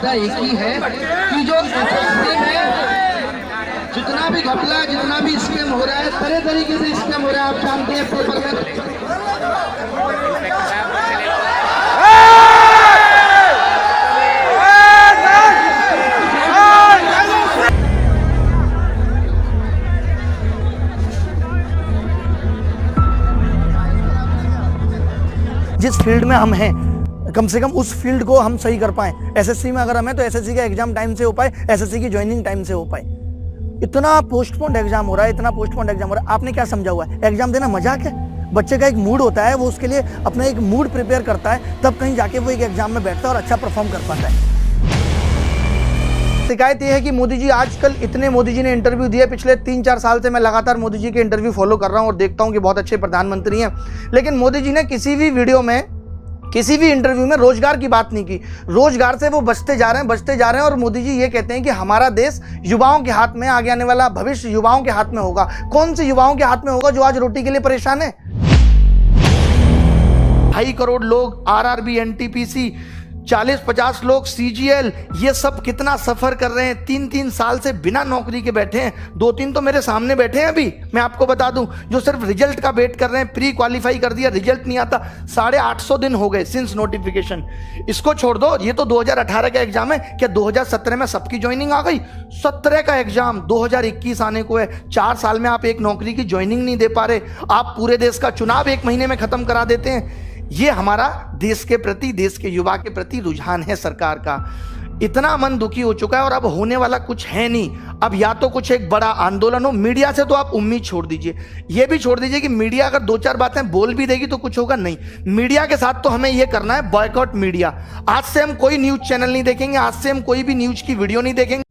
मुद्दा एक ही है कि जो एसएससी में जितना भी घपला, जितना भी स्कैम हो रहा है, तरह तरीके से स्कैम हो रहा है, आप जानते हैं। पेपर में जिस फील्ड में हम हैं, कम से कम उस फील्ड को हम सही कर पाएं। एसएससी में अगर हम हैं तो एसएससी का एग्जाम टाइम से हो पाए, एसएससी की ज्वाइनिंग टाइम से हो पाए। इतना पोस्टपोन्ड एग्जाम हो रहा है, इतना पोस्टपोन्ड एग्जाम हो रहा है। आपने क्या समझा हुआ है? एग्जाम देना मजाक है? बच्चे का एक मूड होता है, वो उसके लिए अपना एक मूड प्रिपेयर करता है, तब कहीं जाके वो एक एग्जाम में बैठता है और अच्छा परफॉर्म कर पाता है। शिकायत यह है कि मोदी जी आजकल इतने मोदी जी ने इंटरव्यू दिए, पिछले 3-4 साल से मैं लगातार मोदी जी के इंटरव्यू फॉलो कर रहा हूं और देखता हूं कि बहुत अच्छे प्रधानमंत्री हैं, लेकिन मोदी जी ने किसी भी वीडियो में, किसी भी इंटरव्यू में रोजगार की बात नहीं की। रोजगार से वो बचते जा रहे हैं और मोदी जी ये कहते हैं कि हमारा देश युवाओं के हाथ में, आगे आने वाला भविष्य युवाओं के हाथ में होगा। कौन से युवाओं के हाथ में होगा जो आज रोटी के लिए परेशान है? 2.5 करोड़ लोग आरआरबी, एनटीपीसी, 40-50 लोग सीजीएल, ये सब कितना सफर कर रहे हैं। 3-3 साल से बिना नौकरी के बैठे हैं। 2-3 तो मेरे सामने बैठे हैं अभी, मैं आपको बता दूं, जो सिर्फ रिजल्ट का वेट कर रहे हैं। प्री क्वालिफाई कर दिया, रिजल्ट नहीं आता। 850 दिन हो गए सिंस नोटिफिकेशन। इसको छोड़ दो, ये तो 2018 का एग्जाम है। क्या 2017 में सबकी ज्वाइनिंग आ गई? 17 का एग्जाम 2021 आने को है। 4 साल में आप एक नौकरी की ज्वाइनिंग नहीं दे पा रहे। आप पूरे देश का चुनाव 1 महीने में खत्म करा देते हैं। ये हमारा देश के प्रति, देश के युवा के प्रति रुझान है सरकार का। इतना मन दुखी हो चुका है और अब होने वाला कुछ है नहीं। अब या तो कुछ एक बड़ा आंदोलन हो। मीडिया से तो आप उम्मीद छोड़ दीजिए, ये भी छोड़ दीजिए कि मीडिया अगर 2-4 बातें बोल भी देगी तो कुछ होगा नहीं। मीडिया के साथ तो हमें ये करना है, बॉयकॉट मीडिया। आज से हम कोई न्यूज चैनल नहीं देखेंगे, आज से हम कोई भी न्यूज की वीडियो नहीं देखेंगे।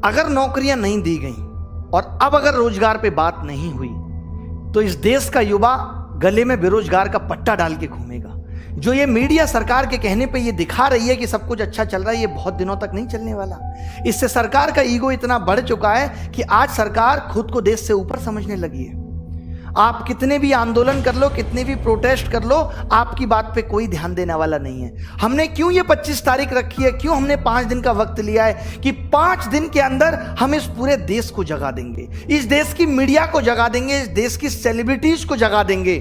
अगर नौकरियां नहीं दी गई और अब अगर रोजगार पे बात नहीं हुई तो इस देश का युवा गले में बेरोजगार का पट्टा डाल के घूमेगा। जो ये मीडिया सरकार के कहने पे ये दिखा रही है कि सब कुछ अच्छा चल रहा है, ये बहुत दिनों तक नहीं चलने वाला। इससे सरकार का ईगो इतना बढ़ चुका है कि आज सरकार खुद को देश से ऊपर समझने लगी है। आप कितने भी आंदोलन कर लो, कितने भी प्रोटेस्ट कर लो, आपकी बात पे कोई ध्यान देने वाला नहीं है। हमने क्यों ये 25 तारीख रखी है, क्यों हमने 5 दिन का वक्त लिया है कि 5 दिन के अंदर हम इस पूरे देश को जगा देंगे, इस देश की मीडिया को जगा देंगे, इस देश की सेलिब्रिटीज को जगा देंगे।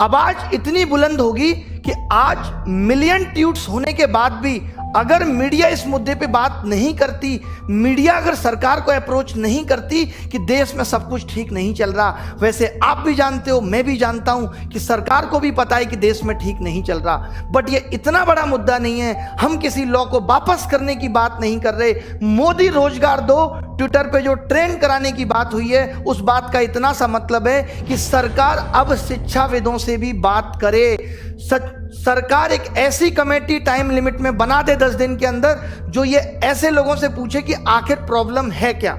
आवाज इतनी बुलंद होगी कि आज मिलियन ट्वीट्स होने के बाद भी अगर मीडिया इस मुद्दे पे बात नहीं करती, मीडिया अगर सरकार को अप्रोच नहीं करती कि देश में सब कुछ ठीक नहीं चल रहा। वैसे आप भी जानते हो, मैं भी जानता हूं कि सरकार को भी पता है कि देश में ठीक नहीं चल रहा, बट ये इतना बड़ा मुद्दा नहीं है। हम किसी लॉ को वापस करने की बात नहीं कर रहे। मोदी रोजगार दो, ट्विटर पे जो ट्रेंड कराने की बात हुई है, उस बात का इतना सा मतलब है कि सरकार अब शिक्षाविदों से भी बात करे। सरकार एक ऐसी कमेटी टाइम लिमिट में बना दे 10 दिन के अंदर, जो ये ऐसे लोगों से पूछे कि आखिर प्रॉब्लम है क्या।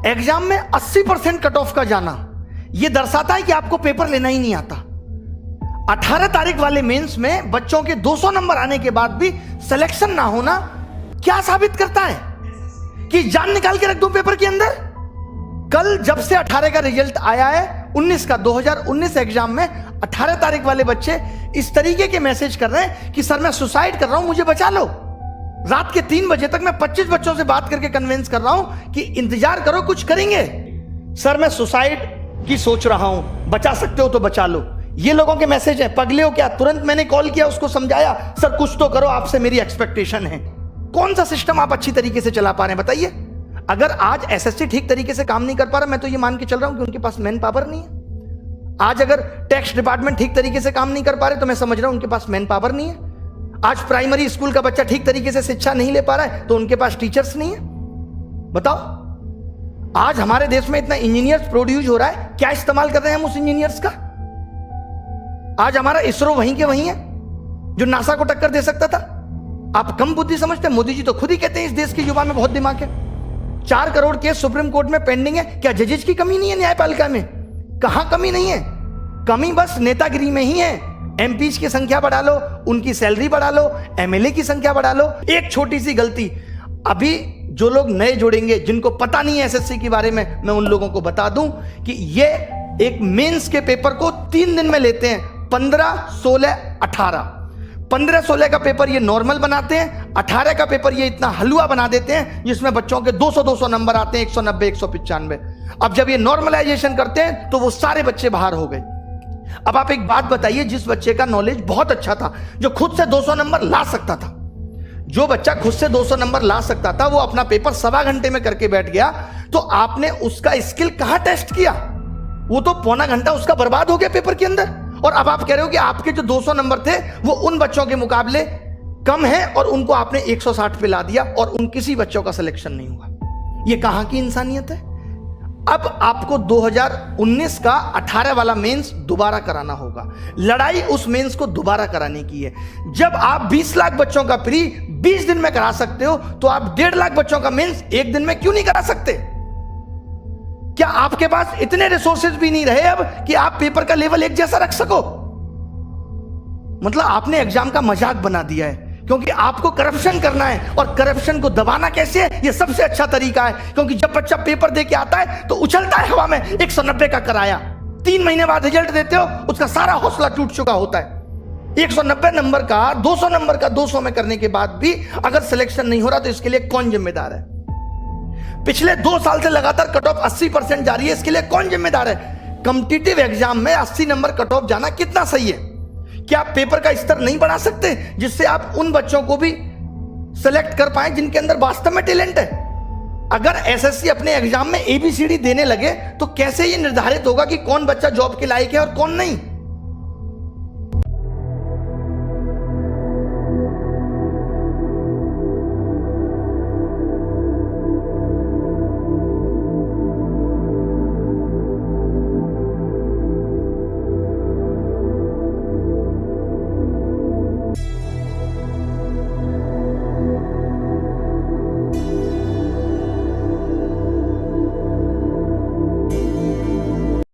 एग्जाम में 80% कट ऑफ का जाना ये दर्शाता है कि आपको पेपर लेना ही नहीं आता। 18 तारीख वाले मेंस में बच्चों के 200 नंबर आने के बाद भी सिलेक्शन ना होना क्या साबित करता है? कि जान निकाल के रख दो पेपर के अंदर। कल जब से 18 का रिजल्ट आया है, 19 का 2019 एग्जाम में 18 तारीख वाले बच्चे इस तरीके के मैसेज कर रहे हैं कि सर मैं सुसाइड कर रहा हूं, मुझे बचा लो। रात के 3 बजे तक मैं 25 बच्चों से बात करके कन्विंस कर रहा हूं कि इंतजार करो, कुछ करेंगे। सर मैं सुसाइड की सोच रहा हूं, बचा सकते हो तो बचा लो। ये लोगों के मैसेज है। पगले हो क्या? तुरंत मैंने कॉल किया, उसको समझाया, सर कुछ तो करो, आपसे मेरी एक्सपेक्टेशन है। कौन सा सिस्टम आप अच्छी तरीके से चला पा रहे हैं बताइए? अगर आज एसएससी ठीक तरीके से काम नहीं कर पा रहा, मैं तो ये मान के चल रहा हूं कि उनके पास मैन पावर नहीं है। आज अगर टैक्स डिपार्टमेंट ठीक तरीके से काम नहीं कर पा रहे, तो मैं समझ रहा हूं उनके पास मैन पावर नहीं है। आज प्राइमरी स्कूल का बच्चा ठीक तरीके से शिक्षा नहीं ले पा रहा है, तो उनके पास टीचर्स नहीं है। बताओ, आज हमारे देश में इतना इंजीनियर्स प्रोड्यूस हो रहा है, क्या इस्तेमाल कर रहे हैं हम उस इंजीनियर्स का? आज हमारा इसरो वहीं के वहीं है जो नासा को टक्कर दे सकता था। आप कम बुद्धि समझते हैं? मोदी जी तो खुद ही कहते हैं इस देश के युवा में बहुत दिमाग है। 4 करोड़ केस सुप्रीम कोर्ट में पेंडिंग है। क्या जजेस की कमी नहीं है न्यायपालिका में? कहां कमी नहीं है, कमी बस नेतागिरी में ही है। एमपीज की संख्या बढ़ा लो, उनकी सैलरी बढ़ा लो, एमएलए की संख्या बढ़ा लो। एक छोटी सी गलती, अभी जो लोग नए जुड़ेंगे, जिनको पता नहीं है एसएससी के बारे में, मैं उन लोगों को बता दूं कि ये एक मेंस के पेपर को 3 दिन में लेते हैं, 15, 16, 18। 15, 16 का पेपर ये नॉर्मल बनाते हैं, 18 का पेपर ये इतना हलवा बना देते हैं जिसमें बच्चों के 200 नंबर आते हैं, 190, 195। अब जब ये नॉर्मलाइजेशन करते हैं तो वो सारे बच्चे बाहर हो गए। अब आप एक बात बताइए, जिस बच्चे का नॉलेज बहुत अच्छा था, जो खुद से 200 नंबर ला सकता था, जो बच्चा खुद से 200 नंबर ला सकता था, वो अपना पेपर 1.25 घंटे में करके बैठ गया, तो आपने उसका स्किल कहां टेस्ट किया? वो तो पौना घंटा उसका बर्बाद हो गया पेपर के अंदर। और अब आप कह रहे हो कि आपके जो 200 नंबर थे वो उन बच्चों के मुकाबले कम है और उनको आपने 160 पे ला दिया और उन किसी बच्चों का सिलेक्शन नहीं हुआ। ये कहां की इंसानियत है? अब आपको 2019 का 18 वाला मेंस दोबारा कराना होगा। लड़ाई उस मेंस को दोबारा कराने की है। जब आप 20 लाख बच्चों का प्री 20 दिन में करा सकते हो, तो आप 1.5 लाख बच्चों का मेंस एक दिन में क्यों नहीं करा सकते? क्या आपके पास इतने रिसोर्सेज भी नहीं रहे अब कि आप पेपर का लेवल एक जैसा रख सको? मतलब आपने एग्जाम का मजाक बना दिया है, क्योंकि आपको करप्शन करना है, और करप्शन को दबाना कैसे है, ये सबसे अच्छा तरीका है। क्योंकि जब बच्चा पेपर दे के आता है तो उछलता है हवा में, 190 का कराया, 3 महीने बाद रिजल्ट देते हो, उसका सारा हौसला टूट चुका होता है। 190 नंबर का 200 नंबर का 200 में करने के बाद भी अगर सिलेक्शन नहीं हो रहा तो इसके लिए कौन जिम्मेदार है? पिछले 2 साल से लगातार कट ऑफ 80% जा रही है, इसके लिए कौन जिम्मेदार है? कॉम्पिटिटिव एग्जाम में 80 नंबर कट ऑफ जाना कितना सही है? क्या आप पेपर का स्तर नहीं बढ़ा सकते जिससे आप उन बच्चों को भी सेलेक्ट कर पाए जिनके अंदर वास्तव में टैलेंट है? अगर एसएससी अपने एग्जाम में ABCD देने लगे तो कैसे ये निर्धारित होगा कि कौन बच्चा जॉब के लायक है और कौन नहीं?